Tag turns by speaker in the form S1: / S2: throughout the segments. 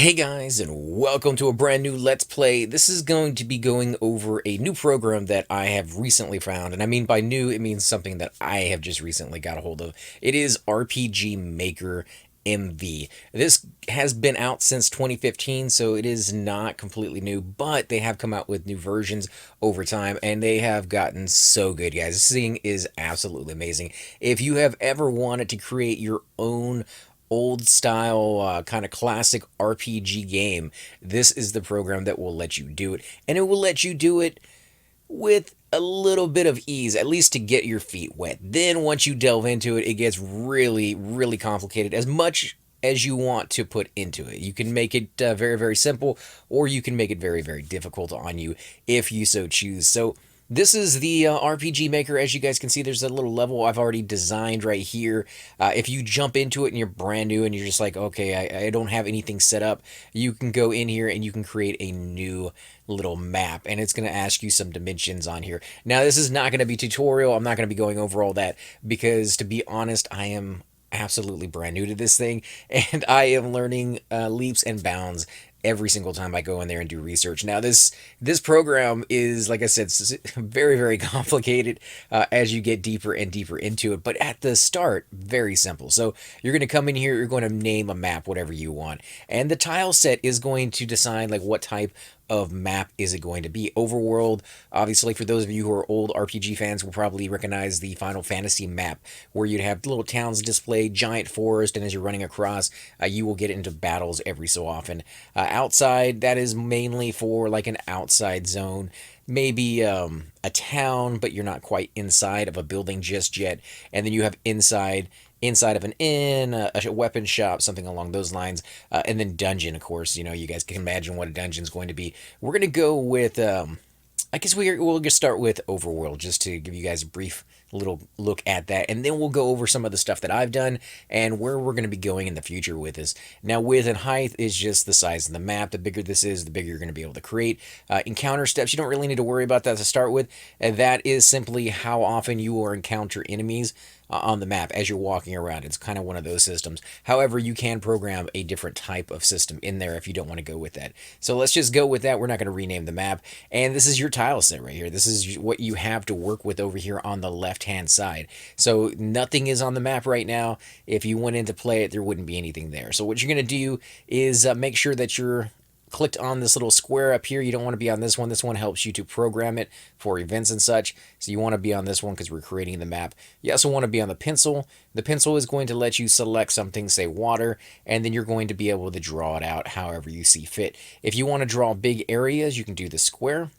S1: Hey guys, and welcome to a brand new Let's Play. This is going to be going over a new program that I have recently found, and I mean by new, it means something that I have just recently got a hold of. It is RPG Maker MV. This has been out since 2015, so it is not completely new, but they have come out with new versions over time, and they have gotten so good, guys. This thing is absolutely amazing. If you have ever wanted to create your own old style kind of classic RPG game, this is the program that will let you do it. And it will let you do it with a little bit of ease, at least to get your feet wet. Then once you delve into it, it gets really, really complicated, as much as you want to put into it. You can make it very, very simple, or you can make it very, very difficult on you if you so choose. So this is the RPG Maker. As you guys can see, there's a little level I've already designed right here. If you jump into it and you're brand new and you're just like, okay, I don't have anything set up, you can go in here and you can create a new little map, and it's going to ask you some dimensions on here. Now, this is not going to be tutorial. I'm not going to be going over all that because, to be honest, I am absolutely brand new to this thing, and I am learning leaps and bounds every single time I go in there and do research. Now, this program is, like I said, very, very complicated as you get deeper and deeper into it. But at the start, very simple. So you're going to come in here, you're going to name a map, whatever you want, and the tile set is going to decide like what type of map is it going to be. Overworld, obviously, for those of you who are old RPG fans, will probably recognize the Final Fantasy map, where you'd have little towns displayed, giant forest, and as you're running across, you will get into battles every so often. Outside, that is mainly for like an outside zone, maybe a town, but you're not quite inside of a building just yet. And then you have inside of an inn, a weapon shop, something along those lines, and then dungeon, of course. You know, you guys can imagine what a dungeon's going to be. We're going to go with, I guess we'll just start with Overworld, just to give you guys a brief little look at that, and then we'll go over some of the stuff that I've done and where we're going to be going in the future with this. Now, width and height is just the size of the map. The bigger this is, the bigger you're going to be able to create. Encounter steps, you don't really need to worry about that to start with, and that is simply how often you will encounter enemies on the map as you're walking around. It's kind of one of those systems. However, you can program a different type of system in there if you don't want to go with that. So let's just go with that. We're not going to rename the map. And this is your tile set right here. This is what you have to work with over here on the left-hand side. So nothing is on the map right now. If you went in to play it, there wouldn't be anything there. So what you're going to do is make sure that you're clicked on this little square up here. You don't want to be on this one. This one helps you to program it for events and such. So you want to be on this one because we're creating the map. You also want to be on the pencil. The pencil is going to let you select something, say water, and then you're going to be able to draw it out however you see fit. If you want to draw big areas, you can do the square,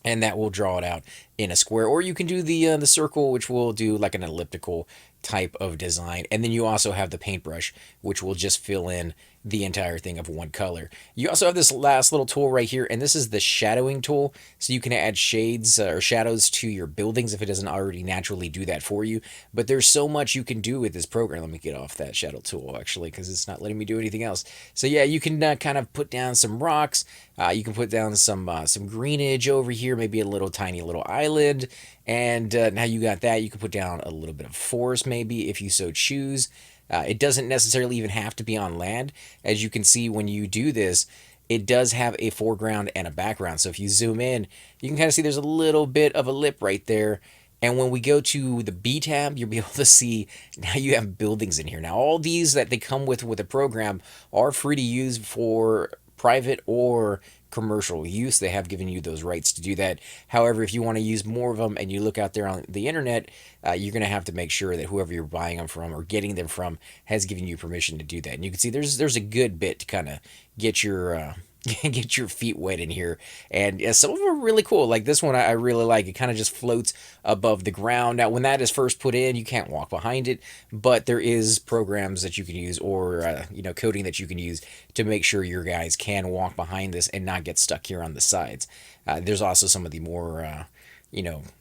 S1: and that will draw it out in a square. Or you can do the circle, which will do like an elliptical type of design. And then you also have the paintbrush, which will just fill in the entire thing of one color. You also have this last little tool right here, and this is the shadowing tool. So you can add shades or shadows to your buildings if it doesn't already naturally do that for you. But there's so much you can do with this program. Let me get off that shadow tool, actually, because it's not letting me do anything else. So yeah, you can kind of put down some rocks. You can put down some greenage over here, maybe a little tiny little island. And now you got that. You can put down a little bit of forest, maybe, if you so choose. It doesn't necessarily even have to be on land. As you can see, when you do this, it does have a foreground and a background. So if you zoom in, you can kind of see there's a little bit of a lip right there. And when we go to the B tab, you'll be able to see now you have buildings in here. Now, all these that they come with a program are free to use for private or commercial use. They have given you those rights to do that. However, if you want to use more of them and you look out there on the internet, you're going to have to make sure that whoever you're buying them from or getting them from has given you permission to do that. And you can see there's a good bit to kind of get your get your feet wet in here. And some of them are really cool. Like this one I really like. It kind of just floats above the ground. Now, when that is first put in, you can't walk behind it, but there is programs that you can use, or coding that you can use to make sure your guys can walk behind this and not get stuck here on the sides. There's also some of the more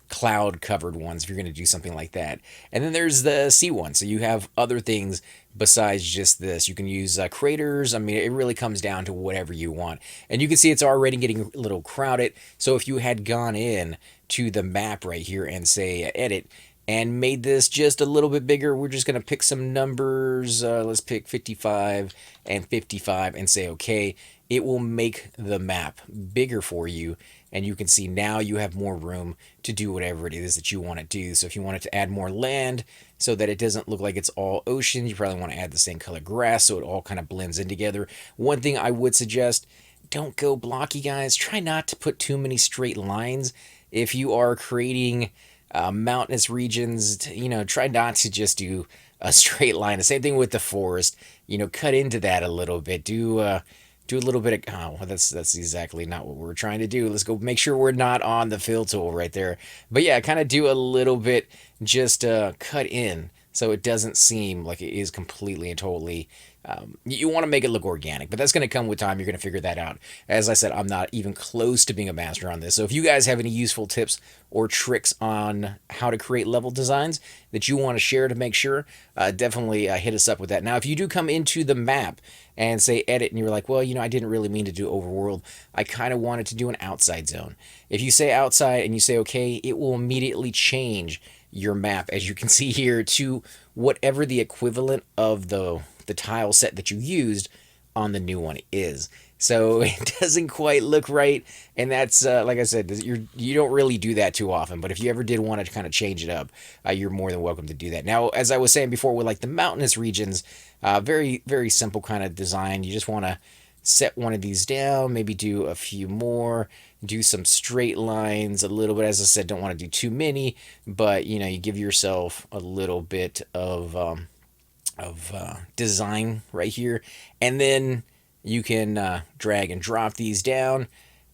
S1: cloud covered ones if you're going to do something like that. And then there's the C one. So you have other things besides just this. You can use craters. I mean, it really comes down to whatever you want. And you can see it's already getting a little crowded. So if you had gone in to the map right here and say edit, and made this just a little bit bigger. We're just going to pick some numbers. Let's pick 55 and 55 and say okay. It will make the map bigger for you, and you can see now you have more room to do whatever it is that you want to do. So if you wanted to add more land so that it doesn't look like it's all ocean, you probably want to add the same color grass so it all kind of blends in together. One thing I would suggest, don't go blocky, guys. Try not to put too many straight lines. If you are creating mountainous regions, try not to just do a straight line. The same thing with the forest. Cut into that a little bit. Do a little bit of, oh, that's exactly not what we're trying to do. Let's go make sure we're not on the fill tool right there. But yeah, kind of do a little bit, just cut in so it doesn't seem like it is completely and totally, you want to make it look organic, but that's going to come with time. You're going to figure that out. As I said, I'm not even close to being a master on this. So if you guys have any useful tips or tricks on how to create level designs that you want to share to make sure, definitely hit us up with that. Now, if you do come into the map and say edit and you're like, well, I didn't really mean to do overworld. I kind of wanted to do an outside zone. If you say outside and you say okay, it will immediately change your map, as you can see here, to whatever the equivalent of the tile set that you used on the new one is. So it doesn't quite look right, and that's like I said, you don't really do that too often. But if you ever did want to kind of change it up, you're more than welcome to do that. Now, as I was saying before, with like the mountainous regions, very very simple kind of design. You just want to set one of these down, maybe do a few more, do some straight lines a little bit. As I said, don't want to do too many, but you give yourself a little bit of design right here, and then you can drag and drop these down,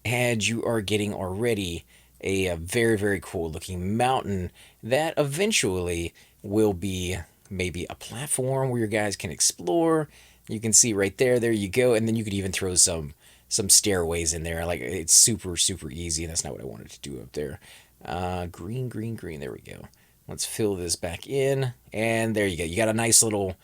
S1: and you are getting already a very very cool looking mountain that eventually will be maybe a platform where your guys can explore. You can see right there you go, and then you could even throw some stairways in there. Like, it's super super easy, and that's not what I wanted to do up there. Green, green, green, there we go. Let's fill this back in, and there you go. You got a nice little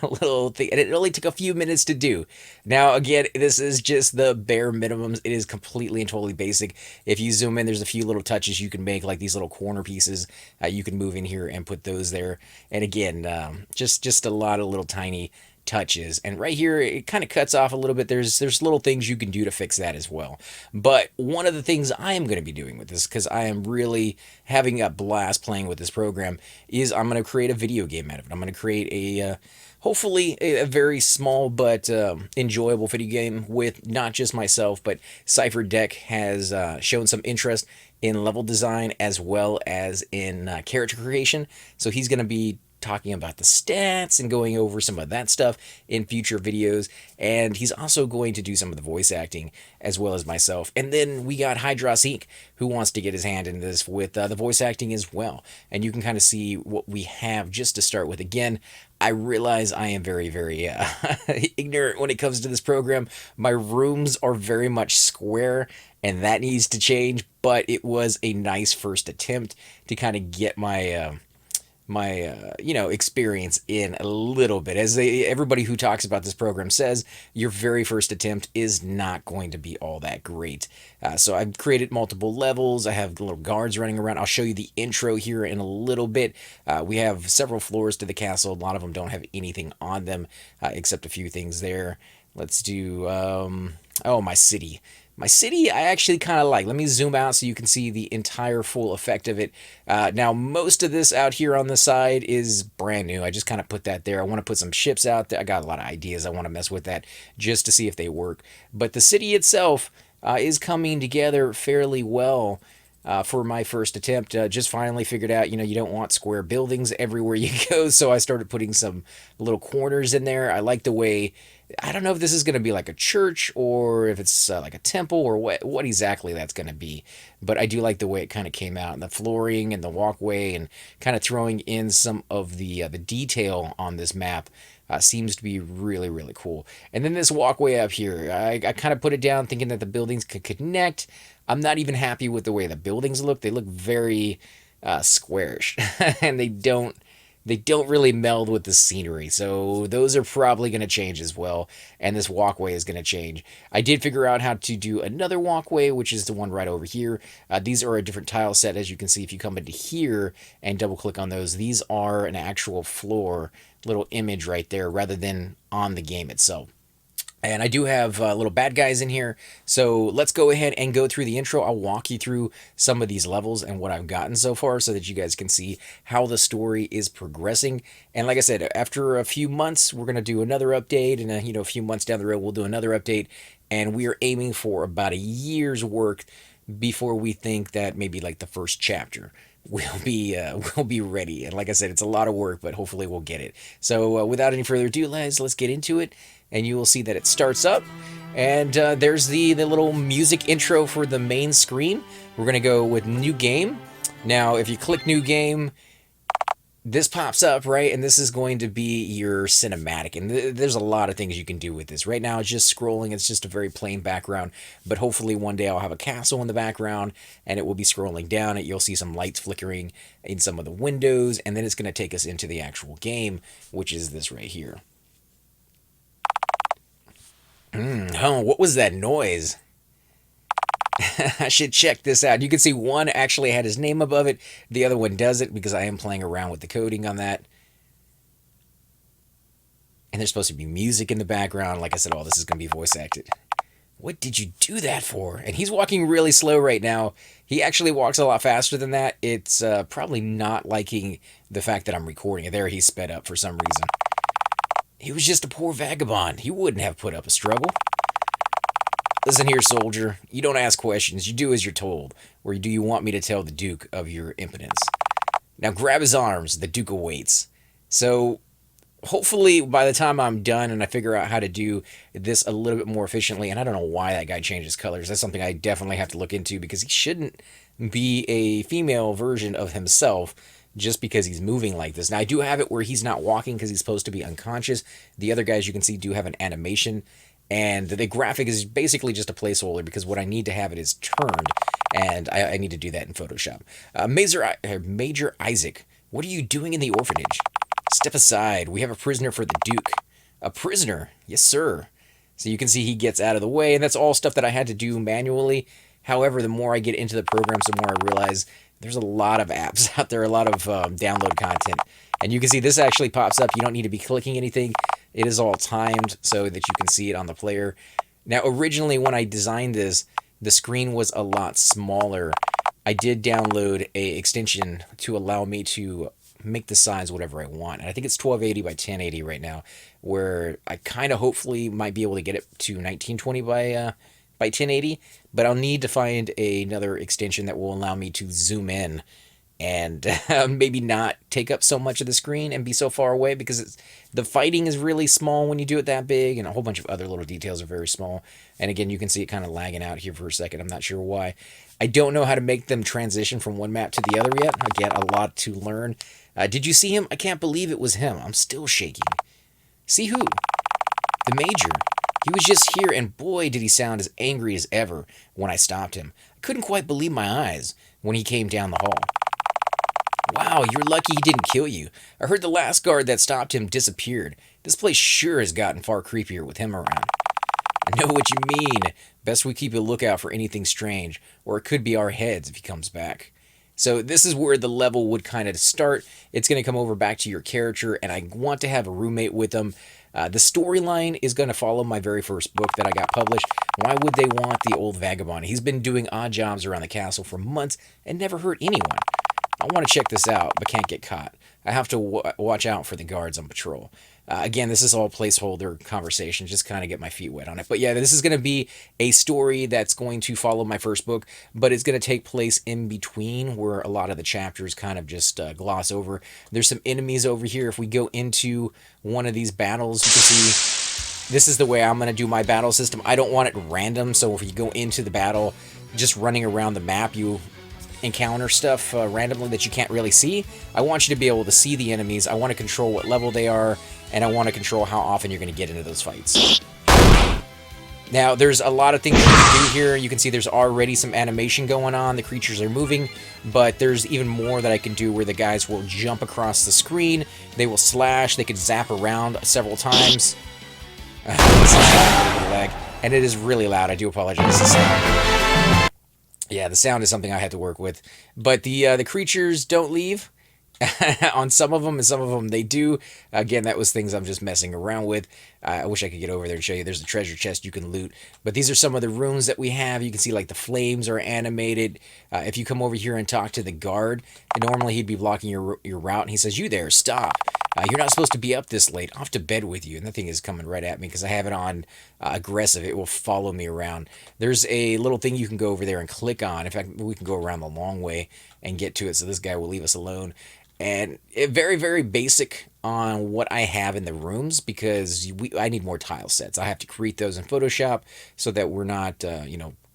S1: little thing, and it only took a few minutes to do. Now, again, this is just the bare minimums. It is completely and totally basic. If you zoom in, there's a few little touches you can make, like these little corner pieces. You can move in here and put those there. And again, just a lot of little tiny touches, and right here it kind of cuts off a little bit. There's little things you can do to fix that as well. But one of the things I am going to be doing with this, because I am really having a blast playing with this program, is I'm going to create a video game out of it. I'm going to create a hopefully a very small but enjoyable video game with not just myself, but Cypher Deck has shown some interest in level design as well as in character creation. So he's going to be talking about the stats and going over some of that stuff in future videos, and he's also going to do some of the voice acting as well as myself. And then we got Hydros Inc., who wants to get his hand in this with the voice acting as well, and you can kind of see what we have just to start with. Again, I realize I am very very ignorant when it comes to this program. My rooms are very much square, and that needs to change, but it was a nice first attempt to kind of get my experience in a little bit. As everybody who talks about this program says, your very first attempt is not going to be all that great. So I've created multiple levels. I have little guards running around. I'll show you the intro here in a little bit. We have several floors to the castle. A lot of them don't have anything on them except a few things there. Let's do, my city. My city, I actually kind of like. Let me zoom out so you can see the entire full effect of it. Now, most of this out here on the side is brand new. I just kind of put that there. I want to put some ships out there. I got a lot of ideas. I want to mess with that just to see if they work. But the city itself is coming together fairly well. For my first attempt, just finally figured out, you don't want square buildings everywhere you go, so I started putting some little corners in there. I like the way, I don't know if this is going to be like a church or if it's like a temple or what exactly that's going to be, but I do like the way it kind of came out, and the flooring and the walkway, and kind of throwing in some of the detail on this map. Seems to be really, really cool. And then this walkway up here, I kind of put it down thinking that the buildings could connect. I'm not even happy with the way the buildings look. They look very squarish, and they don't they don't really meld with the scenery. So those are probably going to change as well. And this walkway is going to change. I did figure out how to do another walkway, which is the one right over here. These are a different tile set, as you can see if you come into here and double click on those. These are an actual floor little image right there rather than on the game itself. And I do have little bad guys in here. So let's go ahead and go through the intro. I'll walk you through some of these levels and what I've gotten so far so that you guys can see how the story is progressing. And like I said, after a few months, we're going to do another update. And a few months down the road, we'll do another update. And we are aiming for about a year's work before we think that maybe like the first chapter will be ready. And like I said, it's a lot of work, but hopefully we'll get it. So without any further ado, let's get into it. And you will see that it starts up. And there's the little music intro for the main screen. We're going to go with new game. Now, if you click new game, this pops up, right? And this is going to be your cinematic. And there's a lot of things you can do with this. Right now, it's just scrolling. It's just a very plain background. But hopefully one day I'll have a castle in the background and it will be scrolling down. You'll see some lights flickering in some of the windows. And then it's going to take us into the actual game, which is this right here. Oh, what was that noise? I should check this out. You can see one actually had his name above it. The other one doesn't because I am playing around with the coding on that. And there's supposed to be music in the background. Like I said, all this is going to be voice acted. What did you do that for? And he's walking really slow right now. He actually walks a lot faster than that. It's probably not liking the fact that I'm recording it. There, he's sped up for some reason. He was just a poor vagabond. He wouldn't have put up a struggle. Listen here, soldier. You don't ask questions. You do as you're told. Or do you want me to tell the Duke of your impotence? Now grab his arms. The Duke awaits. So hopefully by the time I'm done and I figure out how to do this a little bit more efficiently, and I don't know why that guy changes colors. That's something I definitely have to look into because he shouldn't be a female version of himself just because he's moving like this. Now, I do have it where he's not walking because he's supposed to be unconscious. The other guys, you can see, do have an animation. And the graphic is basically just a placeholder because what I need to have it is turned. And I need to do that in Photoshop. Major Isaac, what are you doing in the orphanage? Step aside. We have a prisoner for the Duke. A prisoner? Yes, sir. So you can see he gets out of the way. And that's all stuff that I had to do manually. However, the more I get into the program, the more I realize there's a lot of apps out there, a lot of download content. And you can see this actually pops up. You don't need to be clicking anything. It is all timed so that you can see it on the player. Now, originally when I designed this, the screen was a lot smaller. I did download a extension to allow me to make the size whatever I want. And I think it's 1280 by 1080 right now, where I kind of hopefully might be able to get it to 1920 by 1080, but I'll need to find another extension that will allow me to zoom in and maybe not take up so much of the screen and be so far away because the fighting is really small when you do it that big, and a whole bunch of other little details are very small. And again, you can see it kind of lagging out here for a second. I'm not sure why. I don't know how to make them transition from one map to the other yet. Again, a lot to learn. Did you see him? I can't believe it was him. I'm still shaking. See who? The Major. He was just here, and boy, did he sound as angry as ever when I stopped him. I couldn't quite believe my eyes when he came down the hall. Wow, you're lucky he didn't kill you. I heard the last guard that stopped him disappeared. This place sure has gotten far creepier with him around. I know what you mean. Best we keep a lookout for anything strange, or it could be our heads if he comes back. So this is where the level would kind of start. It's going to come over back to your character, and I want to have a roommate with them. The storyline is going to follow my very first book that I got published. Why would they want the old vagabond? He's been doing odd jobs around the castle for months and never hurt anyone. I want to check this out, but can't get caught. I have to watch out for the guards on patrol. Again, this is all placeholder conversation, just kind of get my feet wet on it. But yeah, this is going to be a story that's going to follow my first book, but it's going to take place in between where a lot of the chapters kind of just gloss over. There's some enemies over here. If we go into one of these battles, you can see this is the way I'm going to do my battle system. I don't want it random, so if you go into the battle, just running around the map, you encounter stuff randomly that you can't really see. I want you to be able to see the enemies. I want to control what level they are, and I want to control how often you're going to get into those fights. Now, there's a lot of things you can do here. You can see there's already some animation going on. The creatures are moving, but there's even more that I can do where the guys will jump across the screen. They will slash. They could zap around several times. And it is really loud. I do apologize. The sound. Yeah, the sound is something I had to work with. But the creatures don't leave. On some of them, and some of them they do. Again, that was things I'm just messing around with. I wish I could get over there and show you. There's a treasure chest you can loot. But these are some of the rooms that we have. You can see like the flames are animated. If you come over here and talk to the guard, normally he'd be blocking your route. And he says, "You there, stop. You're not supposed to be up this late. Off to bed with you." And that thing is coming right at me because I have it on aggressive. It will follow me around. There's a little thing you can go over there and click on. In fact, we can go around the long way and get to it. So this guy will leave us alone. And very, very basic on what I have in the rooms because I need more tile sets. I have to create those in Photoshop so that we're not,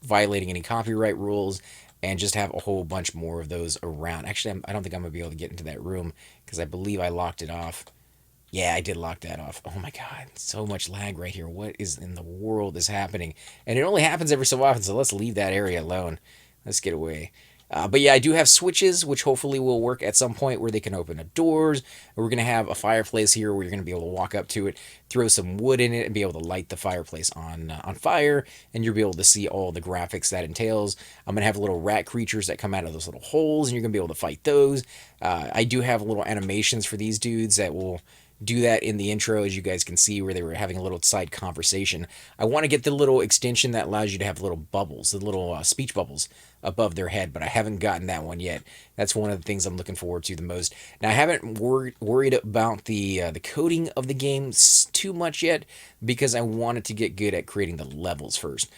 S1: violating any copyright rules and just have a whole bunch more of those around. Actually, I don't think I'm going to be able to get into that room because I believe I locked it off. Yeah, I did lock that off. Oh my God, so much lag right here. What is in the world is happening? And it only happens every so often, so let's leave that area alone. Let's get away. But yeah, I do have switches, which hopefully will work at some point where they can open up doors. We're going to have a fireplace here where you're going to be able to walk up to it, throw some wood in it, and be able to light the fireplace on fire, and you'll be able to see all the graphics that entails. I'm going to have little rat creatures that come out of those little holes, and you're going to be able to fight those. I do have little animations for these dudes that will do that in the intro, as you guys can see, where they were having a little side conversation. I want to get the little extension that allows you to have little bubbles, the little speech bubbles above their head, but I haven't gotten that one yet. That's one of the things I'm looking forward to the most. Now, I haven't worried about the coding of the game too much yet because I wanted to get good at creating the levels first.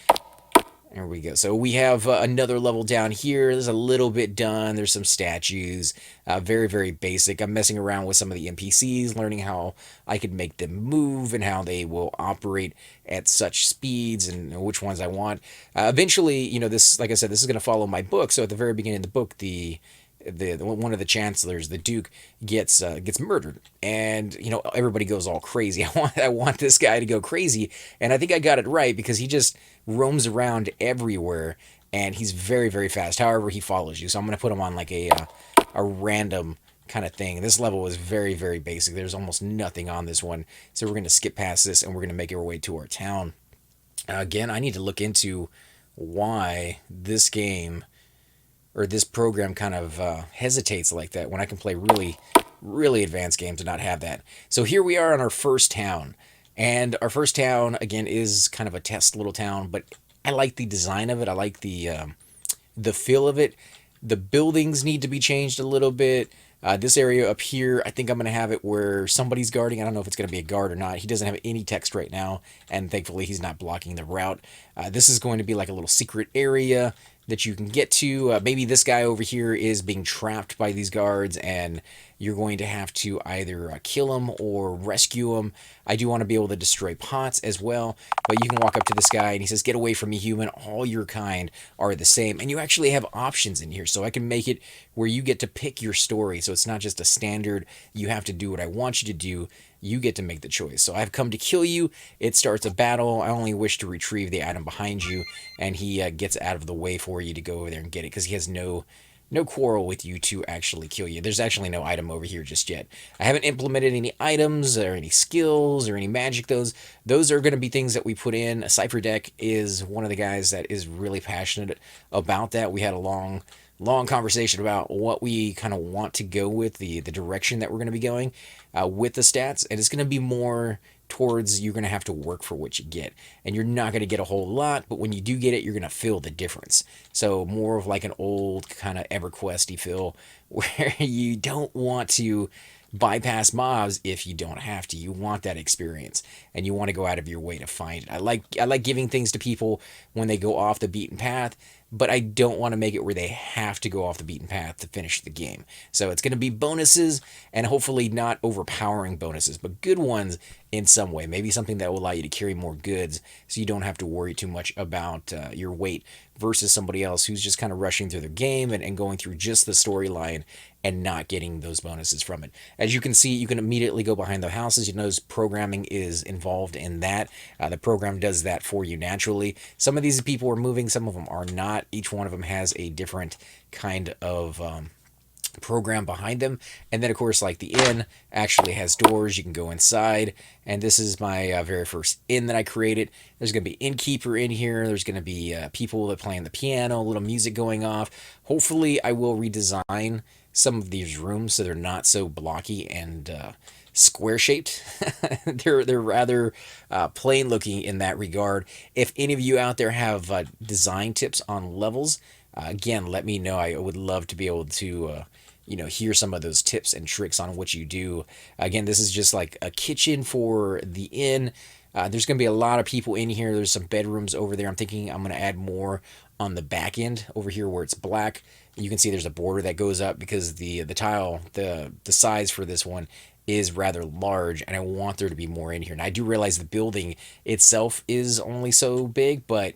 S1: There we go. So we have another level down here. There's a little bit done. There's some statues. Very, very basic. I'm messing around with some of the NPCs, learning how I could make them move and how they will operate at such speeds and which ones I want. Eventually, this, like I said, this is going to follow my book. So at the very beginning of the book, the one of the chancellors, the Duke, gets murdered, and everybody goes all crazy. I want this guy to go crazy, and I think I got it right because he just roams around everywhere, and he's very, very fast. However, he follows you, so I'm gonna put him on like a random kind of thing. This level is very, very basic. There's almost nothing on this one, so we're gonna skip past this, and we're gonna make our way to our town. Again, I need to look into why this game or this program kind of hesitates like that when I can play really, really advanced games and not have that. So here we are on our first town. And our first town, again, is kind of a test little town, but I like the design of it. I like the feel of it. The buildings need to be changed a little bit. This area up here, I think I'm going to have it where somebody's guarding. I don't know if it's going to be a guard or not. He doesn't have any text right now, and thankfully he's not blocking the route. This is going to be like a little secret area that you can get to. Maybe this guy over here is being trapped by these guards, and you're going to have to either kill him or rescue him. I do want to be able to destroy pots as well, but you can walk up to this guy and he says, "Get away from me, human. All your kind are the same." And you actually have options in here, so I can make it where you get to pick your story. So it's not just a standard, you have to do what I want you to do. You get to make the choice. So I've come to kill you. It starts a battle. I only wish to retrieve the item behind you, and he gets out of the way for you to go over there and get it because he has no quarrel with you to actually kill you. There's actually no item over here just yet. I haven't implemented any items or any skills or any magic. Those are going to be things that we put in. A Cypher Deck is one of the guys that is really passionate about that. We had a long conversation about what we kind of want to go with, the direction that we're going to be going with the stats, and it's going to be more towards you're going to have to work for what you get, and you're not going to get a whole lot, but when you do get it, you're going to feel the difference. So more of like an old kind of EverQuest-y feel where you don't want to bypass mobs if you don't have to. You want that experience, and you want to go out of your way to find it. I like giving things to people when they go off the beaten path, but I don't want to make it where they have to go off the beaten path to finish the game. So it's going to be bonuses, and hopefully not overpowering bonuses, but good ones in some way. Maybe something that will allow you to carry more goods so you don't have to worry too much about your weight versus somebody else who's just kind of rushing through the game and going through just the storyline and not getting those bonuses from it. As you can see, you can immediately go behind the houses. You notice programming is involved in that. The program does that for you naturally. Some of these people are moving, some of them are not. Each one of them has a different kind of program behind them. And then of course, like the inn actually has doors, you can go inside. And this is my very first inn that I created. There's going to be innkeeper in here, there's going to be people that playing the piano, a little music going off. Hopefully I will redesign some of these rooms so they're not so blocky and square shaped. they're rather plain looking in that regard. If any of you out there have design tips on levels, again, let me know. I would love to be able to hear some of those tips and tricks on what you do. Again, this is just like a kitchen for the inn. There's going to be a lot of people in here. There's some bedrooms over there. I'm thinking I'm going to add more on the back end over here where it's black. You can see there's a border that goes up because the tile, the size for this one is rather large, and I want there to be more in here. And I do realize the building itself is only so big, but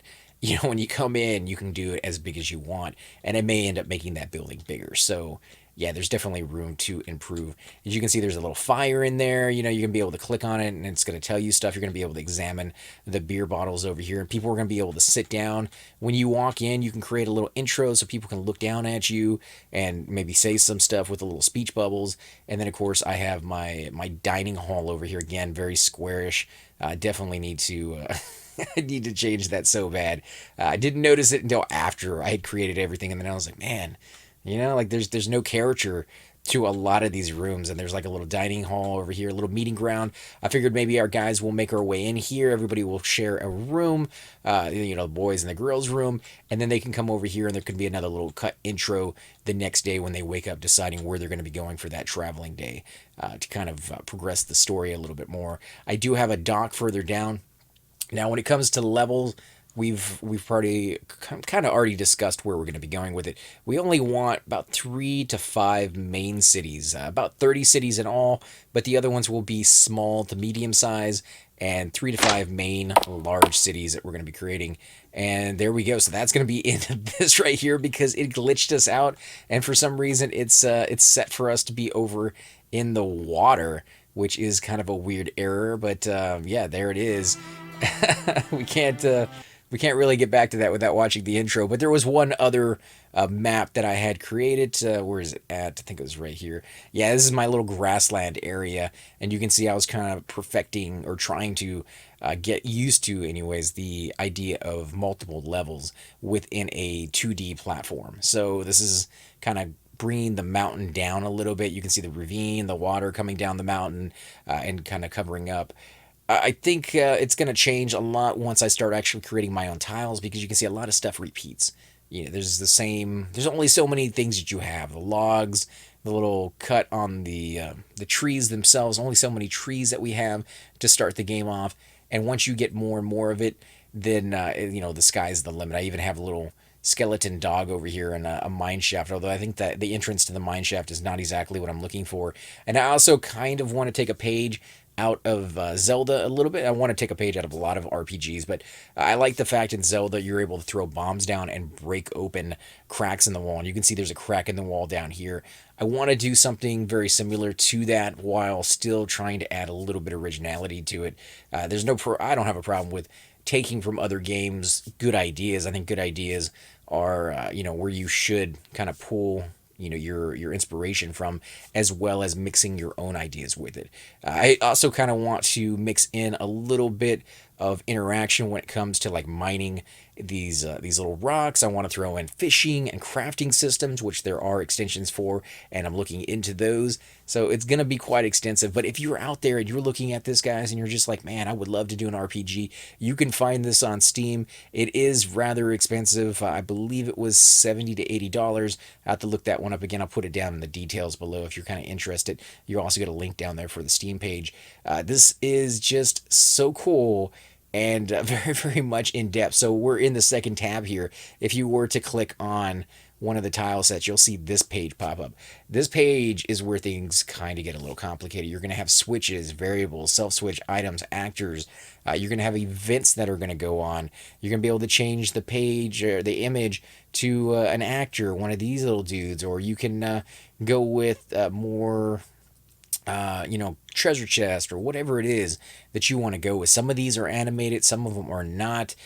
S1: when you come in, you can do it as big as you want, and it may end up making that building bigger. So yeah, there's definitely room to improve. As you can see, there's a little fire in there. You're going to be able to click on it, and it's going to tell you stuff. You're going to be able to examine the beer bottles over here, and people are going to be able to sit down. When you walk in, you can create a little intro so people can look down at you and maybe say some stuff with the little speech bubbles. And then, of course, I have my dining hall over here. Again, very squarish. Definitely need to... I need to change that so bad. I didn't notice it until after I had created everything, and then I was like, man, like there's no character to a lot of these rooms, and there's like a little dining hall over here, a little meeting ground. I figured maybe our guys will make our way in here. Everybody will share a room, the boys and the girls' room, and then they can come over here, and there could be another little cut intro the next day when they wake up, deciding where they're going to be going for that traveling day to kind of progress the story a little bit more. I do have a dock further down. Now, when it comes to levels, we've already kind of already discussed where we're going to be going with it. We only want about 3 to 5 main cities, about 30 cities in all, but the other ones will be small to medium size, and 3 to 5 main large cities that we're going to be creating. And there we go. So that's going to be in this right here because it glitched us out, and for some reason it's set for us to be over in the water, which is kind of a weird error. But yeah, there it is. we can't really get back to that without watching the intro. But there was one other map that I had created. Where is it at? I think it was right here. Yeah, this is my little grassland area, and you can see I was kind of perfecting or trying to get used to, anyways, the idea of multiple levels within a 2D platform. So this is kind of bringing the mountain down a little bit. You can see the ravine, the water coming down the mountain, and kind of covering up. I think it's going to change a lot once I start actually creating my own tiles, because you can see a lot of stuff repeats. There's only so many things that you have. The logs, the little cut on the trees themselves, only so many trees that we have to start the game off. And once you get more and more of it, then, the sky's the limit. I even have a little skeleton dog over here and a mine shaft, although I think that the entrance to the mine shaft is not exactly what I'm looking for. And I also kind of want to take a page out of Zelda a little bit. I want to take a page out of a lot of RPGs, but I like the fact in Zelda you're able to throw bombs down and break open cracks in the wall. And you can see there's a crack in the wall down here. I want to do something very similar to that while still trying to add a little bit of originality to it. I don't have a problem with taking from other games good ideas. I think good ideas are where you should kind of pull your inspiration from, as well as mixing your own ideas with it. I also kind of want to mix in a little bit of interaction when it comes to like mining these little rocks. I want to throw in fishing and crafting systems, which there are extensions for, and I'm looking into those. So it's going to be quite extensive. But if you're out there and you're looking at this, guys, and you're just like, man, I would love to do an RPG, you can find this on Steam. It is rather expensive. I believe it was $70 to $80. I have to look that one up again. I'll put it down in the details below if you're kind of interested. You also get a link down there for the Steam page. This is just so cool. and very, very much in depth. So we're in the second tab here. If you were to click on one of the tile sets, you'll see this page pop up. This page is where things kind of get a little complicated. You're going to have switches, variables, self-switch, items, actors. You're going to have events that are going to go on. You're going to be able to change the page or the image to an actor, one of these little dudes, or you can go with more treasure chest or whatever it is that you want to go with. Some of these are animated, some of them are not.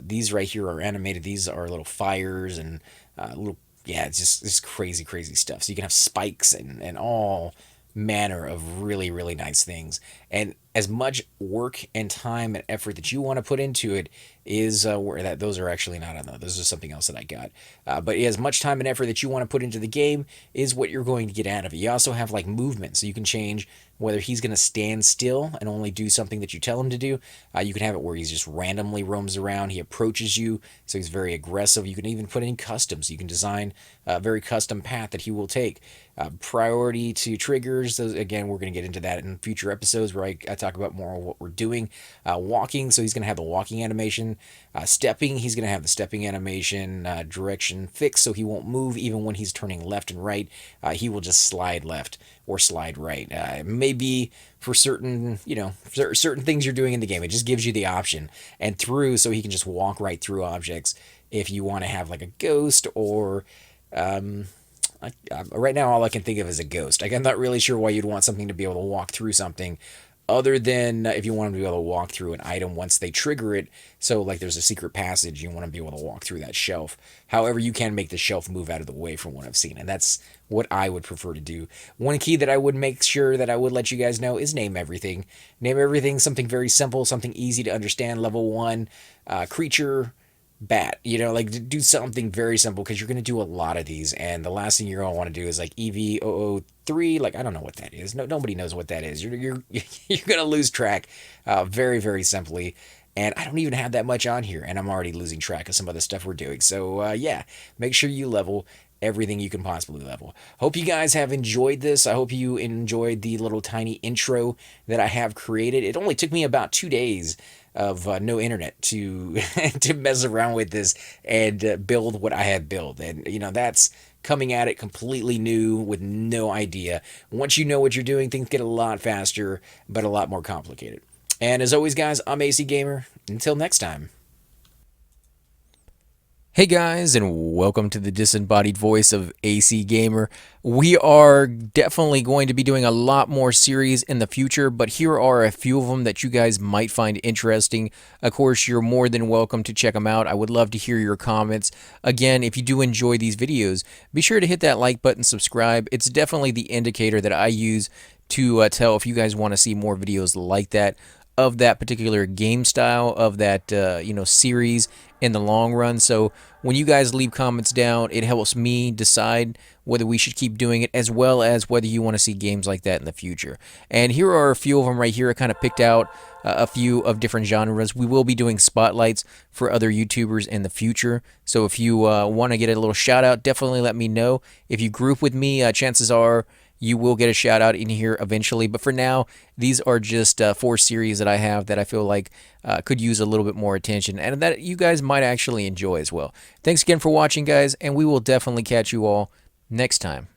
S1: These right here are animated. These are little fires and little, yeah, it's crazy, crazy stuff. So you can have spikes and all manner of really, really nice things. And as much work and time and effort that you want to put into it is where that those are actually not on those are something else that I got. But as much time and effort that you want to put into the game is what you're going to get out of it. You also have like movement, so you can change whether he's going to stand still and only do something that you tell him to do. You can have it where he's just randomly roams around. He approaches you, so he's very aggressive. You can even put in customs. You can design a very custom path that he will take. Priority to triggers. Those, again, we're going to get into that in future episodes where I talk about more of what we're doing. Walking, so he's going to have the walking animation. Stepping, he's going to have the stepping animation. Direction fixed, so he won't move even when he's turning left and right. He will just slide left or slide right. Maybe for certain, certain things you're doing in the game, it just gives you the option. And through, so he can just walk right through objects if you want to have like a ghost or right now all I can think of is a ghost. Like, I'm not really sure why you'd want something to be able to walk through something other than if you want them to be able to walk through an item once they trigger it. So like there's a secret passage, you want to be able to walk through that shelf. However, you can make the shelf move out of the way from what I've seen, and that's what I would prefer to do. One key that I would make sure that I would let you guys know is name everything. Name everything something very simple, something easy to understand. Level 1, creature, bat, like do something very simple, because you're going to do a lot of these, and the last thing you're going to want to do is like EV003, like I don't know what that is. Nobody knows what that is. You're you're going to lose track very, very simply, and I don't even have that much on here, and I'm already losing track of some of the stuff we're doing. So yeah, make sure you level everything you can possibly level. Hope you guys have enjoyed this. I hope you enjoyed the little tiny intro that I have created. It only took me about 2 days of no internet to to mess around with this and build what I have built. And that's coming at it completely new with no idea. Once you know what you're doing, things get a lot faster, but a lot more complicated. And as always, guys, I'm AC Gamer. Until next time. Hey guys, and welcome to the disembodied voice of AC Gamer. We are definitely going to be doing a lot more series in the future, but here are a few of them that you guys might find interesting. Of course, you're more than welcome to check them out. I would love to hear your comments. Again, if you do enjoy these videos, be sure to hit that like button, subscribe. It's definitely the indicator that I use to tell if you guys want to see more videos like that, of that particular game style, of that series in the long run. So when you guys leave comments down, it helps me decide whether we should keep doing it, as well as whether you want to see games like that in the future. And here are a few of them right here. I kind of picked out a few of different genres. We will be doing spotlights for other YouTubers in the future. So if you want to get a little shout out, definitely let me know. If you group with me, chances are you will get a shout out in here eventually. But for now, these are just 4 series that I have that I feel like could use a little bit more attention, and that you guys might actually enjoy as well. Thanks again for watching, guys, and we will definitely catch you all next time.